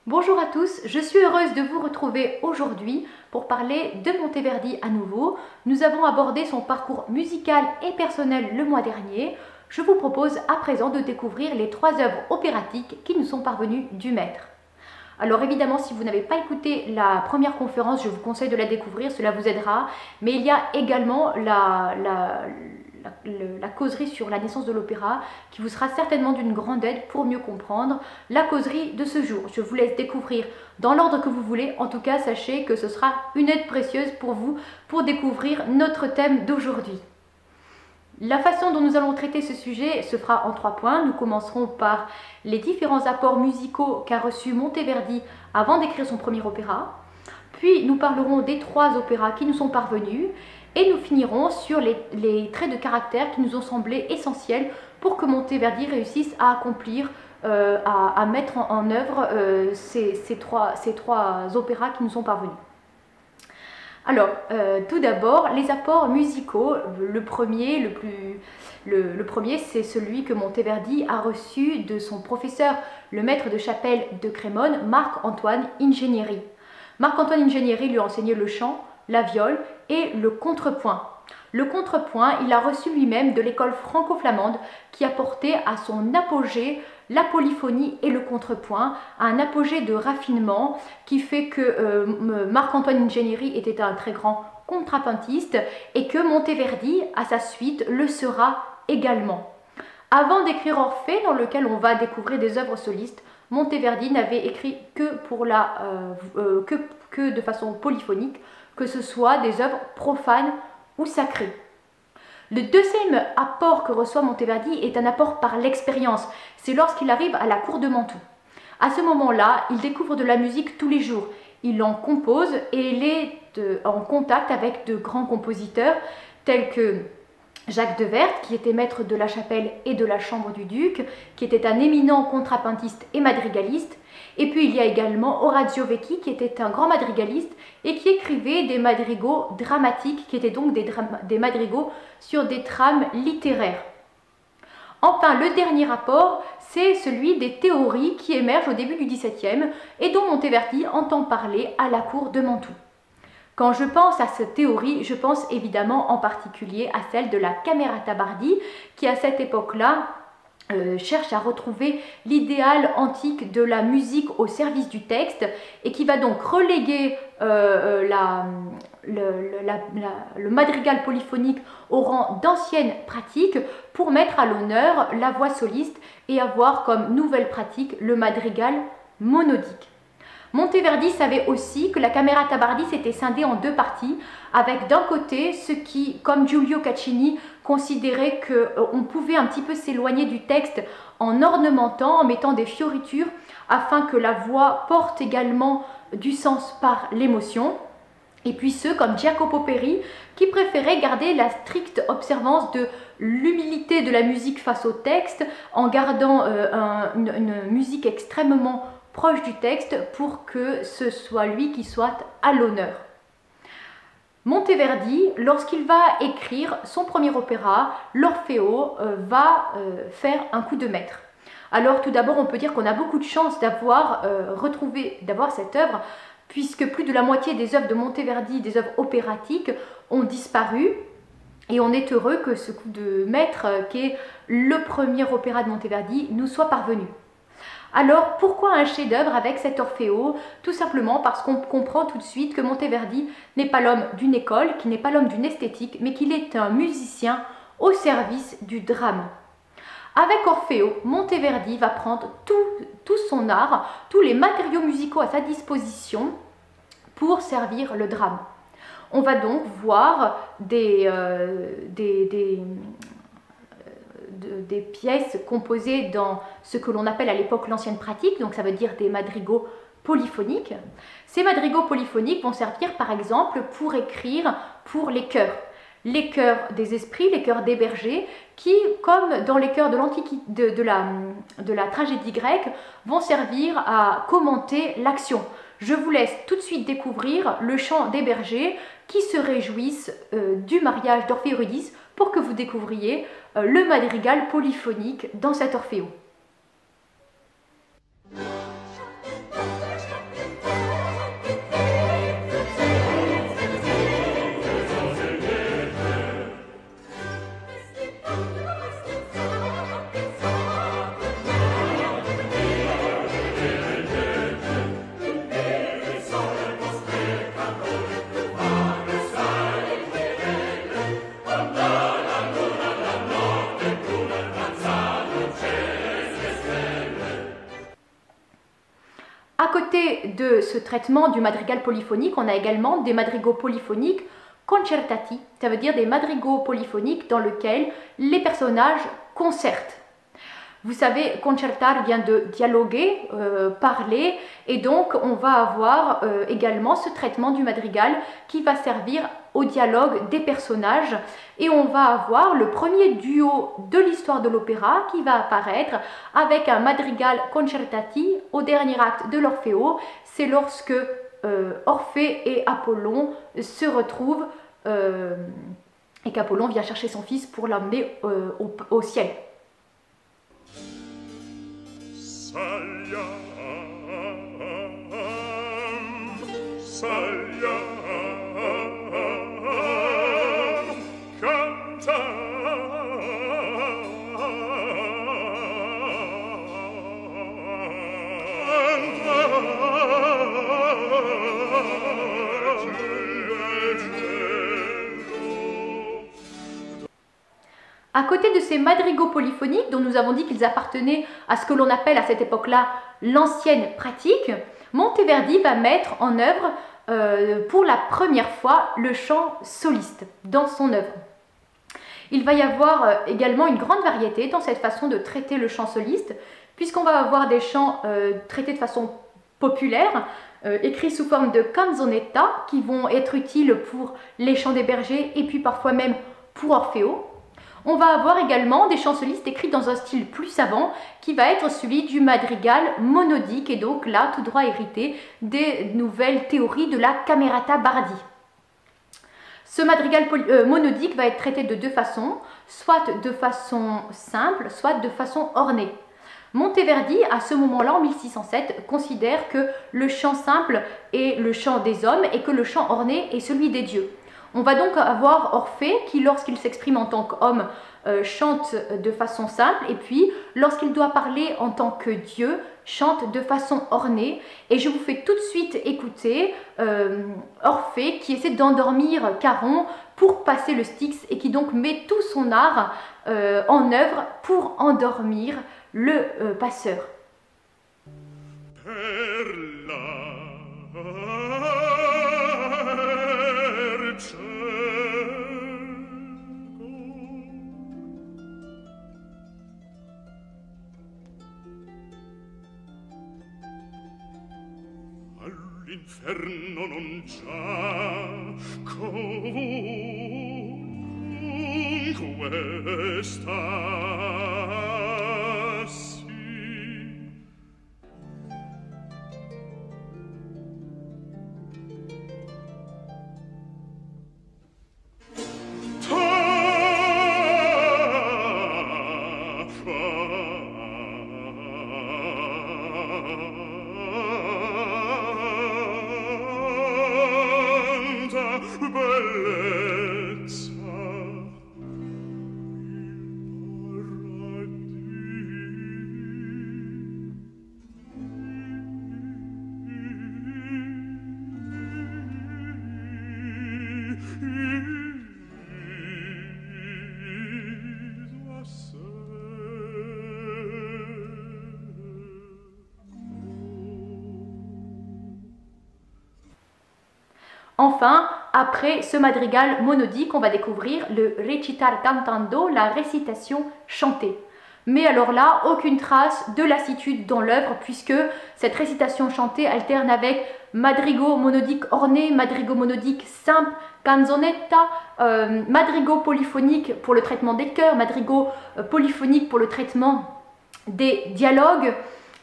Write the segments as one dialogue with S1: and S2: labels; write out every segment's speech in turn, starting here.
S1: Bonjour à tous, je suis heureuse de vous retrouver aujourd'hui pour parler de Monteverdi à nouveau. Nous avons abordé son parcours musical et personnel le mois dernier. Je vous propose à présent de découvrir les 3 œuvres opératiques qui nous sont parvenues du maître. Alors évidemment, si vous n'avez pas écouté la première conférence, je vous conseille de la découvrir, cela vous aidera. Mais il y a également la causerie sur la naissance de l'opéra qui vous sera certainement d'une grande aide pour mieux comprendre la causerie de ce jour. Je vous laisse découvrir dans l'ordre que vous voulez. En tout cas, sachez que ce sera une aide précieuse pour vous pour découvrir notre thème d'aujourd'hui. La façon dont nous allons traiter ce sujet se fera en 3 points. Nous commencerons par les différents apports musicaux qu'a reçus Monteverdi avant d'écrire son premier opéra. Puis nous parlerons des 3 opéras qui nous sont parvenus. Et nous finirons sur les traits de caractère qui nous ont semblé essentiels pour que Monteverdi réussisse à accomplir, à mettre en œuvre ces trois opéras qui nous sont parvenus. Alors, tout d'abord, les apports musicaux. Le premier, c'est celui que Monteverdi a reçu de son professeur, le maître de chapelle de Crémone, Marc-Antoine Ingenieri. Marc-Antoine Ingenieri lui a enseigné le chant, la viole et le contrepoint. Le contrepoint, il a reçu lui-même de l'école franco-flamande qui a porté à son apogée la polyphonie et le contrepoint, à un apogée de raffinement qui fait que Marc-Antoine Ingenieri était un très grand contrapuntiste et que Monteverdi, à sa suite, le sera également. Avant d'écrire Orphée, dans lequel on va découvrir des œuvres solistes, Monteverdi n'avait écrit que, que de façon polyphonique, que ce soit des œuvres profanes ou sacrées. Le deuxième apport que reçoit Monteverdi est un apport par l'expérience. C'est lorsqu'il arrive à la cour de Mantoue. À ce moment-là, il découvre de la musique tous les jours. Il en compose et il est en contact avec de grands compositeurs tels que Jacques de Werth, qui était maître de la chapelle et de la chambre du duc, qui était un éminent contrapuntiste et madrigaliste. Et puis il y a également Orazio Vecchi, qui était un grand madrigaliste et qui écrivait des madrigaux dramatiques, qui étaient donc des madrigaux sur des trames littéraires. Enfin, le dernier rapport, c'est celui des théories qui émergent au début du XVIIe et dont Monteverdi entend parler à la cour de Mantoue. Quand je pense à cette théorie, je pense évidemment en particulier à celle de la Camerata Bardi, qui à cette époque-là cherche à retrouver l'idéal antique de la musique au service du texte et qui va donc reléguer le madrigal polyphonique au rang d'ancienne pratique pour mettre à l'honneur la voix soliste et avoir comme nouvelle pratique le madrigal monodique. Monteverdi savait aussi que la Camerata Bardi s'était scindée en 2 parties, avec d'un côté ceux qui, comme Giulio Caccini, considéraient qu'on pouvait un petit peu s'éloigner du texte en ornementant, en mettant des fioritures, afin que la voix porte également du sens par l'émotion. Et puis ceux comme Jacopo Peri, qui préféraient garder la stricte observance de l'humilité de la musique face au texte, en gardant une musique extrêmement proche du texte pour que ce soit lui qui soit à l'honneur. Monteverdi, lorsqu'il va écrire son premier opéra, l'Orfeo, va faire un coup de maître. Alors tout d'abord, on peut dire qu'on a beaucoup de chance d'avoir cette œuvre, puisque plus de la moitié des œuvres de Monteverdi, des œuvres opératiques, ont disparu. Et on est heureux que ce coup de maître, qui est le premier opéra de Monteverdi, nous soit parvenu. Alors, pourquoi un chef-d'œuvre avec cet Orfeo? Tout simplement parce qu'on comprend tout de suite que Monteverdi n'est pas l'homme d'une école, qu'il n'est pas l'homme d'une esthétique, mais qu'il est un musicien au service du drame. Avec Orfeo, Monteverdi va prendre tout son art, tous les matériaux musicaux à sa disposition pour servir le drame. On va donc voir des pièces composées dans ce que l'on appelle à l'époque l'ancienne pratique, donc ça veut dire des madrigaux polyphoniques. Ces madrigaux polyphoniques vont servir par exemple pour écrire pour les chœurs des esprits, les chœurs des bergers, qui, comme dans les chœurs de la tragédie grecque, vont servir à commenter l'action. Je vous laisse tout de suite découvrir le chant des bergers qui se réjouissent du mariage d'Orphée et Eurydice pour que vous découvriez le madrigal polyphonique dans cet Orfeo. côté de ce traitement du madrigal polyphonique, on a également des madrigaux polyphoniques concertati, ça veut dire des madrigaux polyphoniques dans lesquels les personnages concertent. Vous savez, concertar vient de dialoguer, parler, et donc on va avoir également ce traitement du madrigal qui va servir au dialogue des personnages, et on va avoir le premier duo de l'histoire de l'opéra qui va apparaître avec un madrigal concertati au dernier acte de l'Orfeo. C'est lorsque Orphée et Apollon se retrouvent et qu'Apollon vient chercher son fils pour l'emmener au ciel. À côté de ces madrigaux polyphoniques, dont nous avons dit qu'ils appartenaient à ce que l'on appelle à cette époque-là l'ancienne pratique, Monteverdi va mettre en œuvre pour la première fois le chant soliste dans son œuvre. Il va y avoir également une grande variété dans cette façon de traiter le chant soliste, puisqu'on va avoir des chants traités de façon populaire, écrits sous forme de canzonetta, qui vont être utiles pour les chants des bergers et puis parfois même pour Orfeo. On va avoir également des chants solistes écrits dans un style plus savant qui va être celui du madrigal monodique, et donc là tout droit hérité des nouvelles théories de la Camerata Bardi. Ce madrigal monodique va être traité de deux façons, soit de façon simple, soit de façon ornée. Monteverdi, à ce moment-là, en 1607, considère que le chant simple est le chant des hommes et que le chant orné est celui des dieux. On va donc avoir Orphée qui, lorsqu'il s'exprime en tant qu'homme, chante de façon simple, et puis lorsqu'il doit parler en tant que Dieu, chante de façon ornée. Et je vous fais tout de suite écouter Orphée qui essaie d'endormir Charon pour passer le Styx, et qui donc met tout son art en œuvre pour endormir le passeur.
S2: All'inferno non già comunque stassi.
S1: Enfin, après ce madrigal monodique, on va découvrir le recitar cantando, la récitation chantée. Mais alors là, aucune trace de lassitude dans l'œuvre, puisque cette récitation chantée alterne avec madrigo monodique orné, madrigo monodique simple, canzonetta, madrigo polyphonique pour le traitement des chœurs, madrigo polyphonique pour le traitement des dialogues.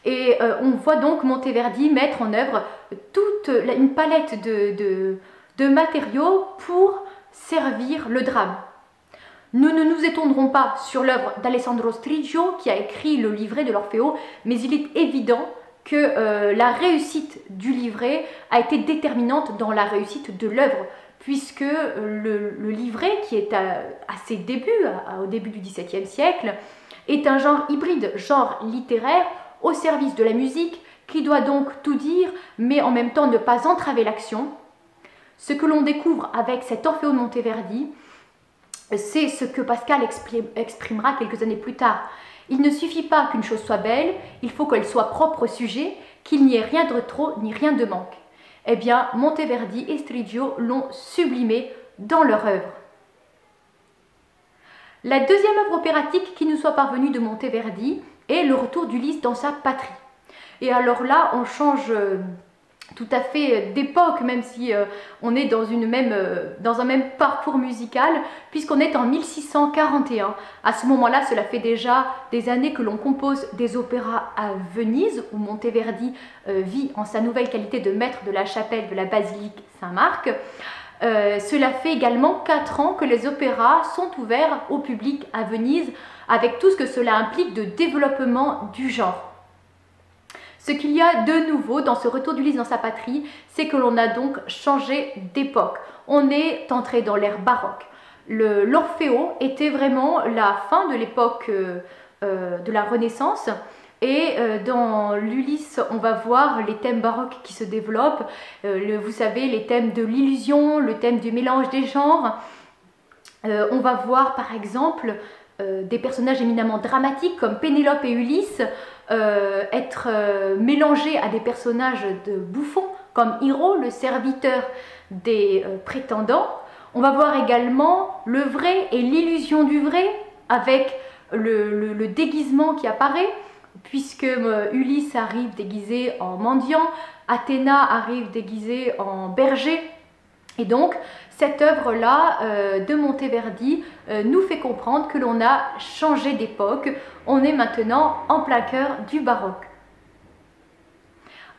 S1: Et on voit donc Monteverdi mettre en œuvre toute une palette de matériaux pour servir le drame. Nous ne nous étendrons pas sur l'œuvre d'Alessandro Striggio qui a écrit le livret de l'Orfeo, mais il est évident que la réussite du livret a été déterminante dans la réussite de l'œuvre, puisque le livret, qui est à ses débuts, au début du XVIIe siècle, est un genre hybride, genre littéraire, au service de la musique, qui doit donc tout dire, mais en même temps ne pas entraver l'action. Ce que l'on découvre avec cet Orfeo de Monteverdi, c'est ce que Pascal exprimera quelques années plus tard. Il ne suffit pas qu'une chose soit belle, il faut qu'elle soit propre au sujet, qu'il n'y ait rien de trop ni rien de manque. Eh bien, Monteverdi et Striggio l'ont sublimé dans leur œuvre. La deuxième œuvre opératique qui nous soit parvenue de Monteverdi est Le Retour d'Ulysse dans sa patrie. Et alors là, on change tout à fait d'époque, même si on est dans un même parcours musical, puisqu'on est en 1641. À ce moment-là, cela fait déjà des années que l'on compose des opéras à Venise, où Monteverdi vit en sa nouvelle qualité de maître de la chapelle de la basilique Saint-Marc. Cela fait également 4 ans que les opéras sont ouverts au public à Venise, avec tout ce que cela implique de développement du genre. Ce qu'il y a de nouveau dans ce Retour d'Ulysse dans sa patrie, c'est que l'on a donc changé d'époque. On est entré dans l'ère baroque. L'Orfeo était vraiment la fin de l'époque de la Renaissance. Et dans l'Ulysse, on va voir les thèmes baroques qui se développent. Vous savez, les thèmes de l'illusion, le thème du mélange des genres. On va voir par exemple des personnages éminemment dramatiques comme Pénélope et Ulysse être mélangés à des personnages de bouffons comme Hiro, le serviteur des prétendants. On va voir également le vrai et l'illusion du vrai avec le déguisement qui apparaît, puisque Ulysse arrive déguisé en mendiant, Athéna arrive déguisée en berger. Et donc, cette œuvre-là de Monteverdi nous fait comprendre que l'on a changé d'époque. On est maintenant en plein cœur du baroque.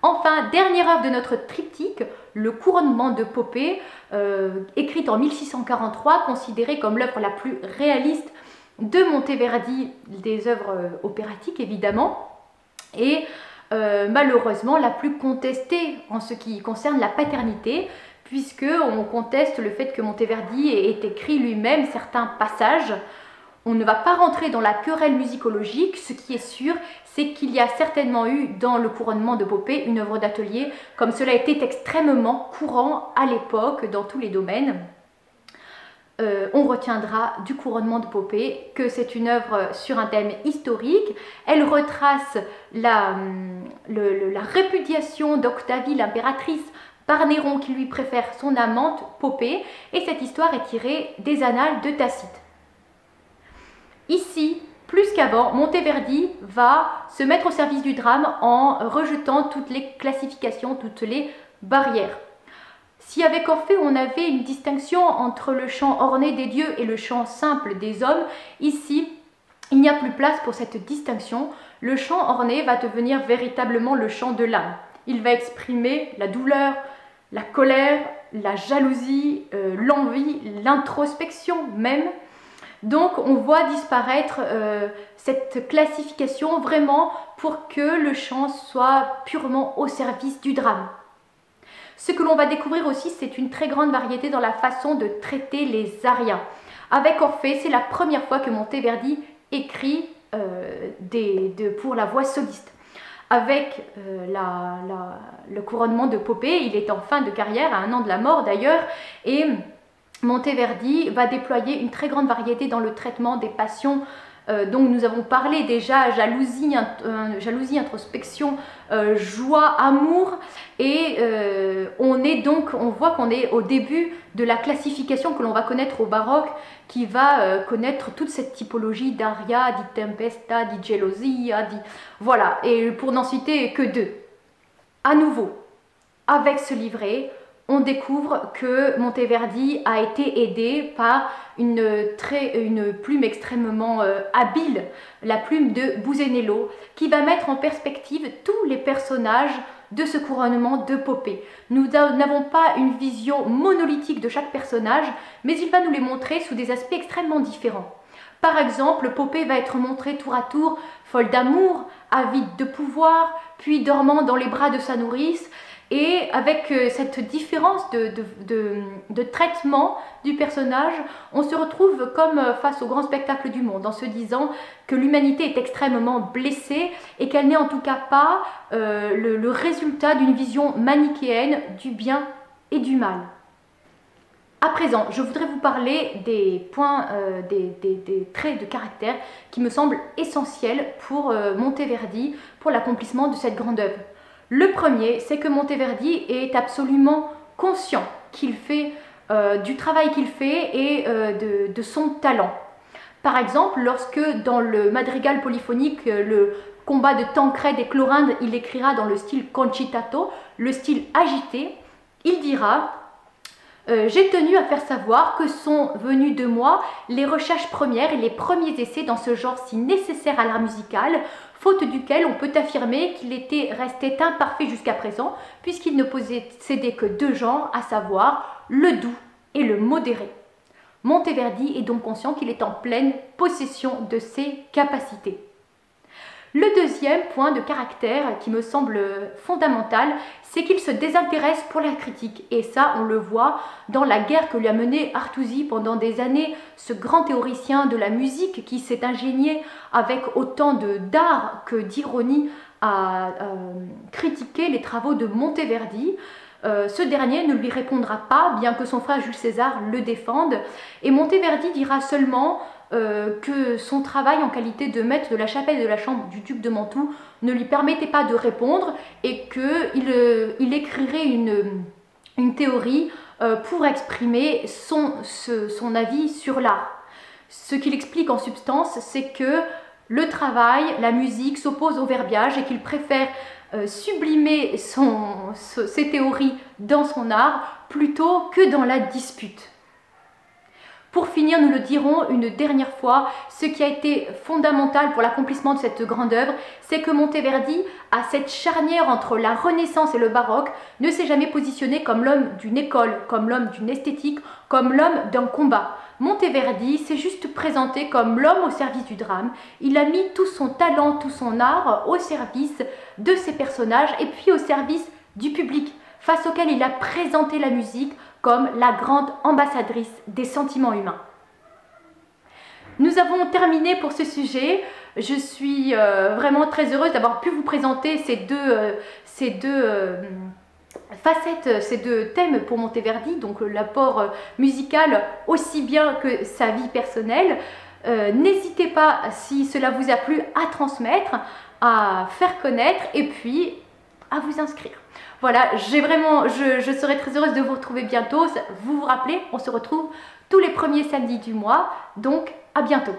S1: Enfin, dernière œuvre de notre triptyque, Le Couronnement de Poppée, écrite en 1643, considérée comme l'œuvre la plus réaliste de Monteverdi, des œuvres opératiques évidemment, et malheureusement la plus contestée en ce qui concerne la paternité, puisqu'on conteste le fait que Monteverdi ait écrit lui-même certains passages. On ne va pas rentrer dans la querelle musicologique, ce qui est sûr, c'est qu'il y a certainement eu dans Le Couronnement de Poppée une œuvre d'atelier, comme cela était extrêmement courant à l'époque dans tous les domaines. On retiendra du Couronnement de Poppée que c'est une œuvre sur un thème historique. Elle retrace la répudiation d'Octavie l'impératrice par Néron qui lui préfère son amante Poppée, et cette histoire est tirée des annales de Tacite. Ici, plus qu'avant, Monteverdi va se mettre au service du drame en rejetant toutes les classifications, toutes les barrières. Si avec Orphée on avait une distinction entre le chant orné des dieux et le chant simple des hommes, ici il n'y a plus place pour cette distinction. Le chant orné va devenir véritablement le chant de l'âme. Il va exprimer la douleur, la colère, la jalousie, l'envie, l'introspection même. Donc on voit disparaître cette classification vraiment pour que le chant soit purement au service du drame. Ce que l'on va découvrir aussi, c'est une très grande variété dans la façon de traiter les arias. Avec Orphée, c'est la première fois que Monteverdi écrit pour la voix soliste. Avec le Couronnement de Poppée, il est en fin de carrière, à 1 an de la mort d'ailleurs, et Monteverdi va déployer une très grande variété dans le traitement des passions dont nous avons parlé déjà, jalousie, introspection, joie, amour, et on voit qu'on est au début de la classification que l'on va connaître au baroque, qui va connaître toute cette typologie d'aria, di tempesta, di gelosia, voilà, et pour n'en citer que 2. À nouveau, avec ce livret, on découvre que Monteverdi a été aidé par une plume extrêmement habile, la plume de Busenello, qui va mettre en perspective tous les personnages de ce couronnement de Poppée. Nous n'avons pas une vision monolithique de chaque personnage, mais il va nous les montrer sous des aspects extrêmement différents. Par exemple, Poppée va être montrée tour à tour folle d'amour, avide de pouvoir, puis dormant dans les bras de sa nourrice. Et avec cette différence de traitement du personnage, on se retrouve comme face au grand spectacle du monde, en se disant que l'humanité est extrêmement blessée et qu'elle n'est en tout cas pas le résultat d'une vision manichéenne du bien et du mal. À présent, je voudrais vous parler des points, des traits de caractère qui me semblent essentiels pour Monteverdi, pour l'accomplissement de cette grande œuvre. Le premier, c'est que Monteverdi est absolument conscient qu'il fait du travail qu'il fait et de son talent. Par exemple, lorsque dans le madrigal polyphonique, le combat de Tancrède et Clorinde, il écrira dans le style concitato, le style agité, il dira j'ai tenu à faire savoir que sont venues de moi les recherches premières et les premiers essais dans ce genre si nécessaire à l'art musical, faute duquel on peut affirmer qu'il était resté imparfait jusqu'à présent, puisqu'il ne possédait que deux genres, à savoir le doux et le modéré. Monteverdi est donc conscient qu'il est en pleine possession de ses capacités. Le deuxième point de caractère qui me semble fondamental, c'est qu'il se désintéresse pour la critique. Et ça, on le voit dans la guerre que lui a menée Artusi pendant des années, ce grand théoricien de la musique qui s'est ingénié avec autant d'art que d'ironie à critiquer les travaux de Monteverdi. Ce dernier ne lui répondra pas, bien que son frère Jules César le défende. Et Monteverdi dira seulement que son travail en qualité de maître de la chapelle de la chambre du duc de Mantoue ne lui permettait pas de répondre et qu'il écrirait une théorie pour exprimer son avis sur l'art. Ce qu'il explique en substance, c'est que le travail, la musique s'oppose au verbiage et qu'il préfère sublimer ses théories dans son art plutôt que dans la dispute. Pour finir, nous le dirons une dernière fois, ce qui a été fondamental pour l'accomplissement de cette grande œuvre, c'est que Monteverdi, à cette charnière entre la Renaissance et le baroque, ne s'est jamais positionné comme l'homme d'une école, comme l'homme d'une esthétique, comme l'homme d'un combat. Monteverdi s'est juste présenté comme l'homme au service du drame. Il a mis tout son talent, tout son art au service de ses personnages et puis au service du public, face auquel il a présenté la musique comme la grande ambassadrice des sentiments humains. Nous avons terminé pour ce sujet. Je suis vraiment très heureuse d'avoir pu vous présenter ces deux facettes, ces deux thèmes pour Monteverdi, donc l'apport musical aussi bien que sa vie personnelle. N'hésitez pas, si cela vous a plu, à transmettre, à faire connaître et puis à vous inscrire. Voilà, je serai très heureuse de vous retrouver bientôt. Vous vous rappelez, on se retrouve tous les premiers samedis du mois, donc à bientôt.